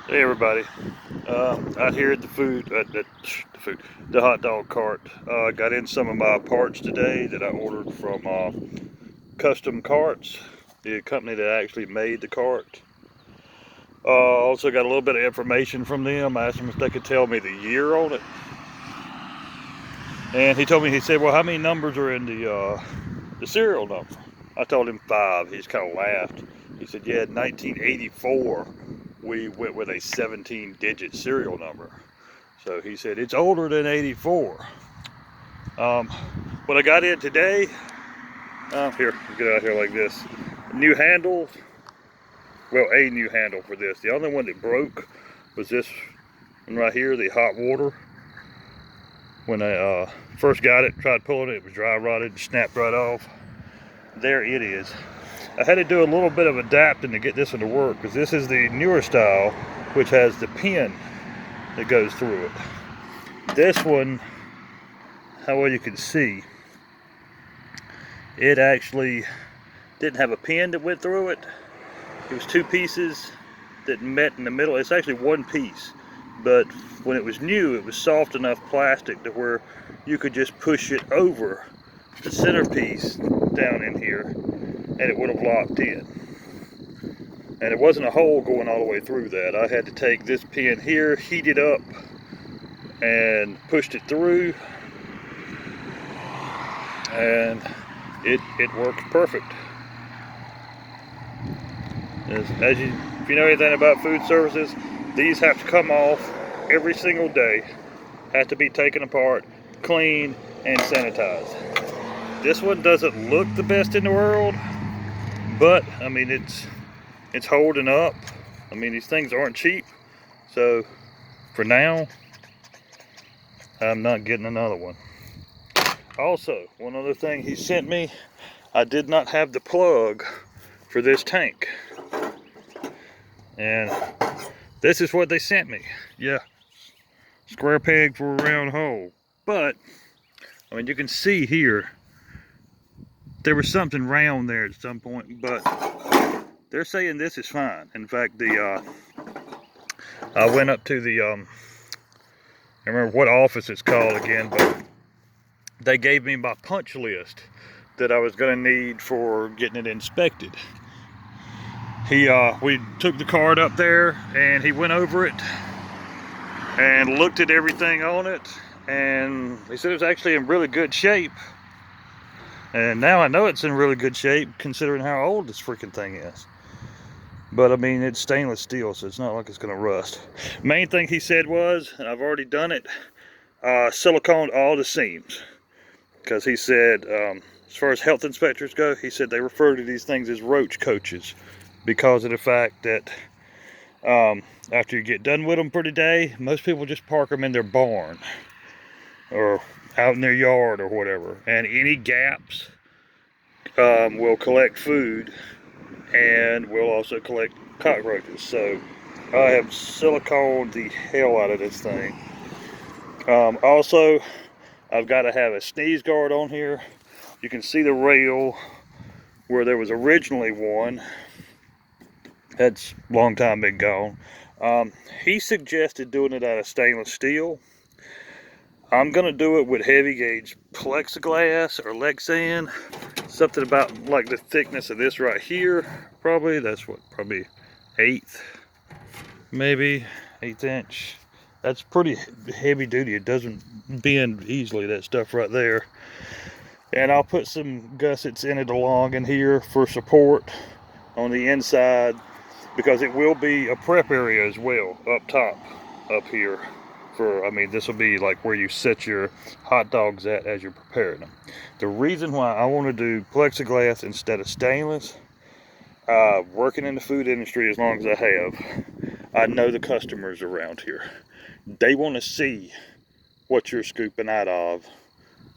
Hey everybody, out here at the hot dog cart. Got in some of my parts today that I ordered from Custom Carts, the company that actually made the cart. Also got a little bit of information from them. I asked them if they could tell me the year on it, and he said, well, how many numbers are in the serial number? I told him 5. He's kind of laughed. He said, yeah, in 1984 we went with a 17-digit serial number. So he said, it's older than 84. Um, when I got in today, here, get out here like this. New handle, well, a new handle for this. The only one that broke was this one right here, the hot water. When I first got it, tried pulling it, it was dry rotted and snapped right off. There it is. I had to do a little bit of adapting to get this one to work, because this is the newer style, which has the pin that goes through it. This one, how well you can see, it actually didn't have a pin that went through it. It was 2 pieces that met in the middle. It's actually 1 piece, but when it was new, it was soft enough plastic to where you could just push it over the centerpiece down in here and it would have locked in. And it wasn't a hole going all the way through that. I had to take this pin here, heat it up, and pushed it through, and it worked perfect. If you know anything about food services, these have to come off every single day, have to be taken apart, cleaned, and sanitized. This one doesn't look the best in the world, but I mean it's holding up. I mean, these things aren't cheap, so for now, I'm not getting another one. Also, one other thing he sent me, I did not have the plug for this tank. And this is what they sent me. Yeah, square peg for a round hole. But, I mean, you can see here, there was something round there at some point, but they're saying this is fine. In fact, I went up to I remember what office it's called again, but they gave me my punch list that I was gonna need for getting it inspected. We took the card up there and he went over it and looked at everything on it, and he said it was actually in really good shape. And now I know it's in really good shape considering how old this freaking thing is. But I mean, it's stainless steel, so it's not like it's gonna rust. Main thing he said was, and I've already done it, siliconed all the seams. Because he said, as far as health inspectors go, he said they refer to these things as roach coaches because of the fact that after you get done with them for the day, most people just park them in their barn or out in their yard or whatever. And any gaps will collect food and will also collect cockroaches. So I have siliconed the hell out of this thing. Also, I've got to have a sneeze guard on here. You can see the rail where there was originally one. That's a long time been gone. He suggested doing it out of stainless steel. I'm gonna do it with heavy gauge plexiglass or Lexan, something about like the thickness of this right here. Probably that's what, probably 1/8, maybe 1/8 inch. That's pretty heavy duty. It doesn't bend easily, that stuff right there. And I'll put some gussets in it along in here for support on the inside, because it will be a prep area as well up top, up here. I mean, this will be like where you set your hot dogs at as you're preparing them. The reason why I want to do plexiglass instead of stainless, working in the food industry as long as I have, I know the customers around here. They want to see what you're scooping out of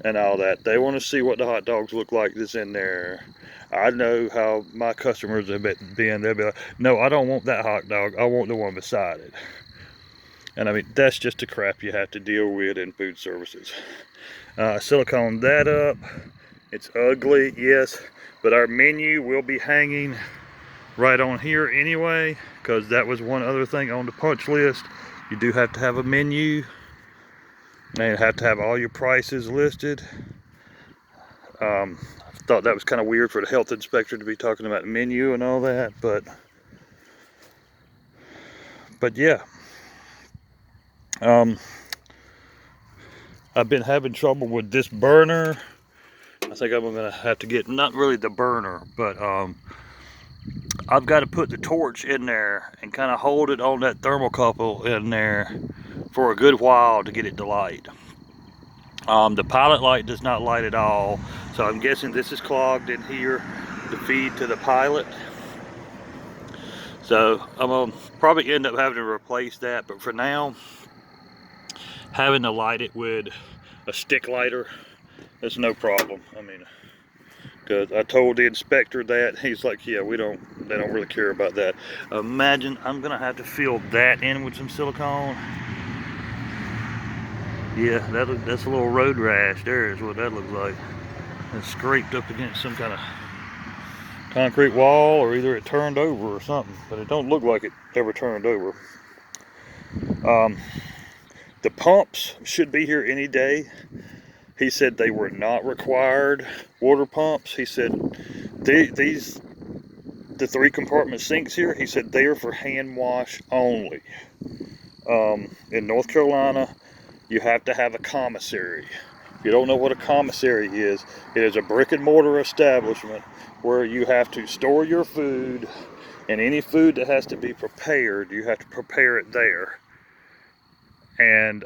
and all that. They want to see what the hot dogs look like that's in there. I know how my customers have been. They'll be like, no, I don't want that hot dog. I want the one beside it. And I mean, that's just the crap you have to deal with in food services. Silicone that up. It's ugly, yes, but our menu will be hanging right on here anyway, because that was one other thing on the punch list. You do have to have a menu, and you have to have all your prices listed. I thought that was kind of weird for the health inspector to be talking about menu and all that, but yeah. I've been having trouble with this burner. I think I'm gonna have to get, not really the burner, but I've got to put the torch in there and kind of hold it on that thermocouple in there for a good while to get it to light. The pilot light does not light at all, so I'm guessing this is clogged in here to feed to the pilot. So I'm gonna probably end up having to replace that, but for now, having to light it with a stick lighter, that's no problem. I mean, because I told the inspector that, he's like, yeah, they don't really care about that. Imagine I'm gonna have to fill that in with some silicone. Yeah, that's a little road rash there is what that looks like. It's scraped up against some kind of concrete wall, or either it turned over or something, but it don't look like it ever turned over. The pumps should be here any day. He said they were not required water pumps. He said the 3 compartment sinks here, he said they are for hand wash only. In North Carolina, you have to have a commissary. If you don't know what a commissary is, it is a brick and mortar establishment where you have to store your food, and any food that has to be prepared, you have to prepare it there. And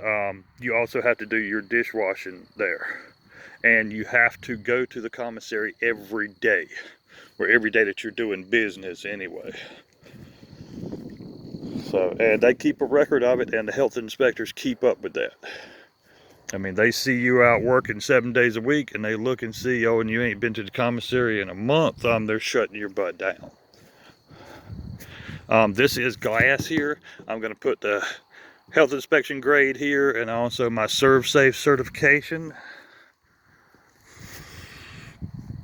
you also have to do your dishwashing there. And you have to go to the commissary every day, or every day that you're doing business anyway. So, and they keep a record of it, and the health inspectors keep up with that. I mean, they see you out working 7 days a week, and they look and see, oh, and you ain't been to the commissary in a month, they're shutting your butt down. This is glass here. I'm going to put the health inspection grade here, and also my ServSafe certification.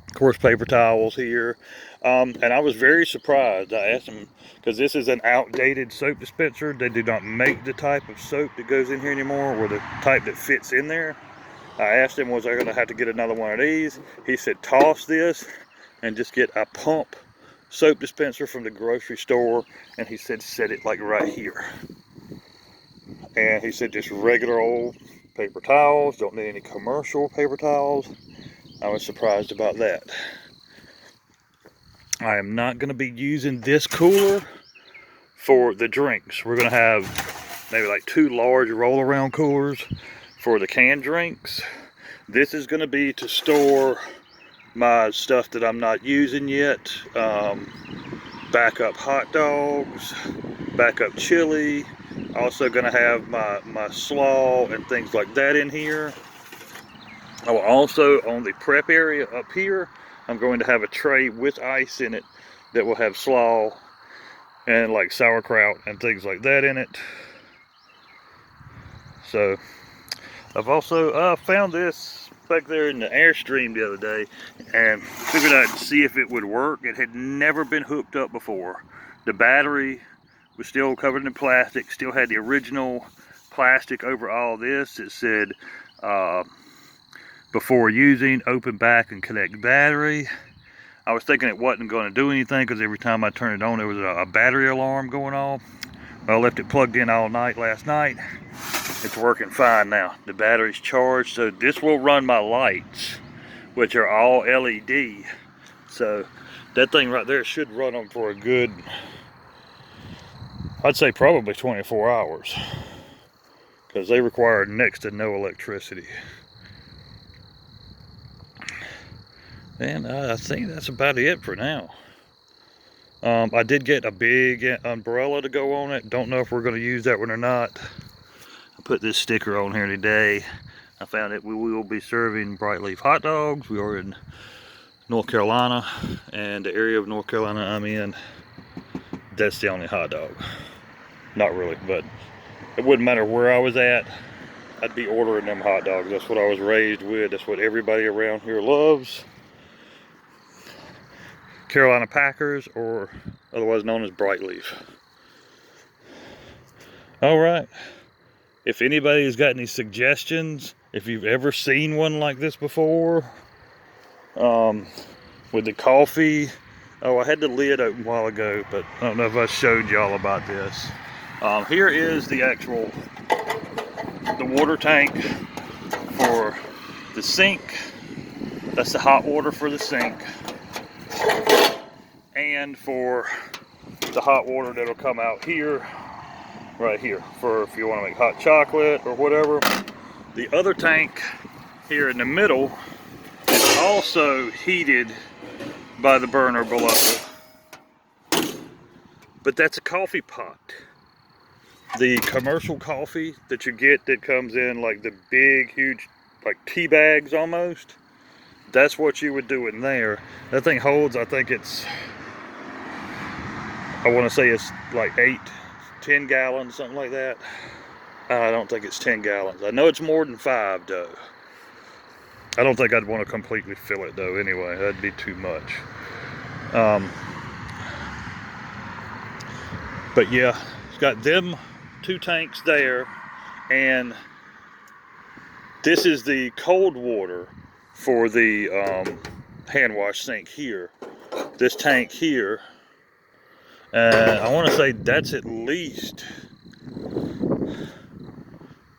Of course, paper towels here. And I was very surprised. I asked them, because this is an outdated soap dispenser. They do not make the type of soap that goes in here anymore, or the type that fits in there. I asked him, was I going to have to get another one of these? He said, toss this and just get a pump soap dispenser from the grocery store. And he said, set it like right here. And he said, just regular old paper towels. Don't need any commercial paper towels. I was surprised about that. I am not going to be using this cooler for the drinks. We're going to have maybe like 2 large roll around coolers for the canned drinks. This is going to be to store my stuff that I'm not using yet. Backup hot dogs, backup chili. Also going to have my slaw and things like that in here. I will also, on the prep area up here, I'm going to have a tray with ice in it that will have slaw and like sauerkraut and things like that in it. So I've also found this back there in the Airstream the other day, and figured I'd see if it would work. It had never been hooked up before. The battery was still covered in plastic, still had the original plastic over all this. It said, before using, open back and connect battery. I was thinking it wasn't going to do anything, because every time I turned it on, there was a battery alarm going off. I left it plugged in all night last night. It's working fine now. The battery's charged, so this will run my lights, which are all LED. So that thing right there should run them for a good, I'd say probably 24 hours, because they require next to no electricity. And I think that's about it for now. I did get a big umbrella to go on it. Don't know if we're going to use that one or not. I put this sticker on here today. I found that we will be serving Brightleaf hot dogs. We are in North Carolina, and the area of North Carolina I'm in, that's the only hot dog. Not really, but it wouldn't matter where I was at. I'd be ordering them hot dogs. That's what I was raised with. That's what everybody around here loves. Carolina Packers, or otherwise known as Brightleaf. All right. If anybody's got any suggestions, if you've ever seen one like this before, with the coffee. Oh, I had the lid open a while ago, but I don't know if I showed y'all about this. Here is the actual, the water tank for the sink. That's the hot water for the sink. And for the hot water that'll come out here, right here, for if you want to make hot chocolate or whatever. The other tank here in the middle is also heated by the burner below. But that's a coffee pot. The commercial coffee that you get that comes in like the big, huge, like tea bags almost, that's what you would do in there. That thing holds, I think it's, I want to say it's like 10 gallons, something like that. I don't think it's 10 gallons. I know it's more than 5 though. I don't think I'd want to completely fill it though anyway. That'd be too much. But yeah, it's got them 2 tanks there, and this is the cold water for the hand wash sink here. This tank here, I want to say that's at least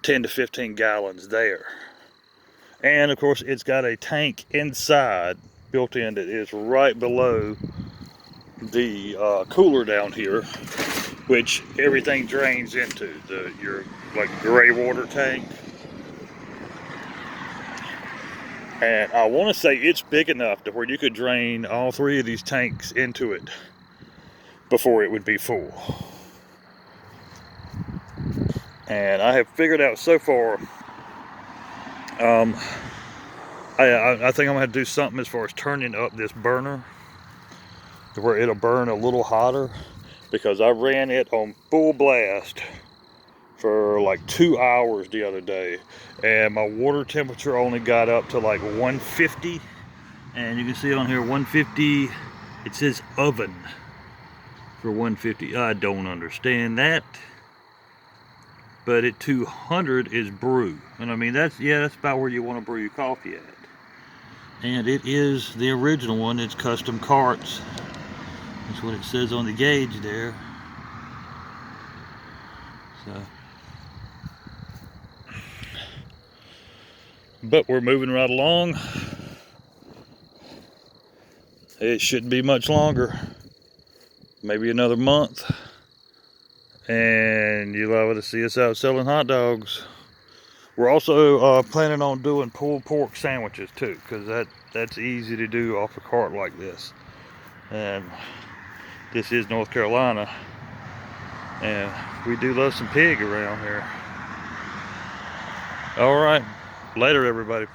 10 to 15 gallons there. And of course it's got a tank inside built in that is right below the cooler down here, which everything drains into, your like gray water tank. And I want to say it's big enough to where you could drain all 3 of these tanks into it before it would be full. And I have figured out so far, I think I'm gonna have to do something as far as turning up this burner to where it'll burn a little hotter, because I ran it on full blast for like 2 hours the other day, and my water temperature only got up to like 150, and you can see on here 150, it says oven for 150. I don't understand that, but at 200 is brew, and I mean that's about where you want to brew your coffee at. And it is the original one. It's custom carts. That's what it says on the gauge there. So, but we're moving right along. It shouldn't be much longer, maybe another month, and you'll be able to see us out selling hot dogs. We're also planning on doing pulled pork sandwiches too, because that's easy to do off a cart like this. And this is North Carolina, and we do love some pig around here. All right, later everybody.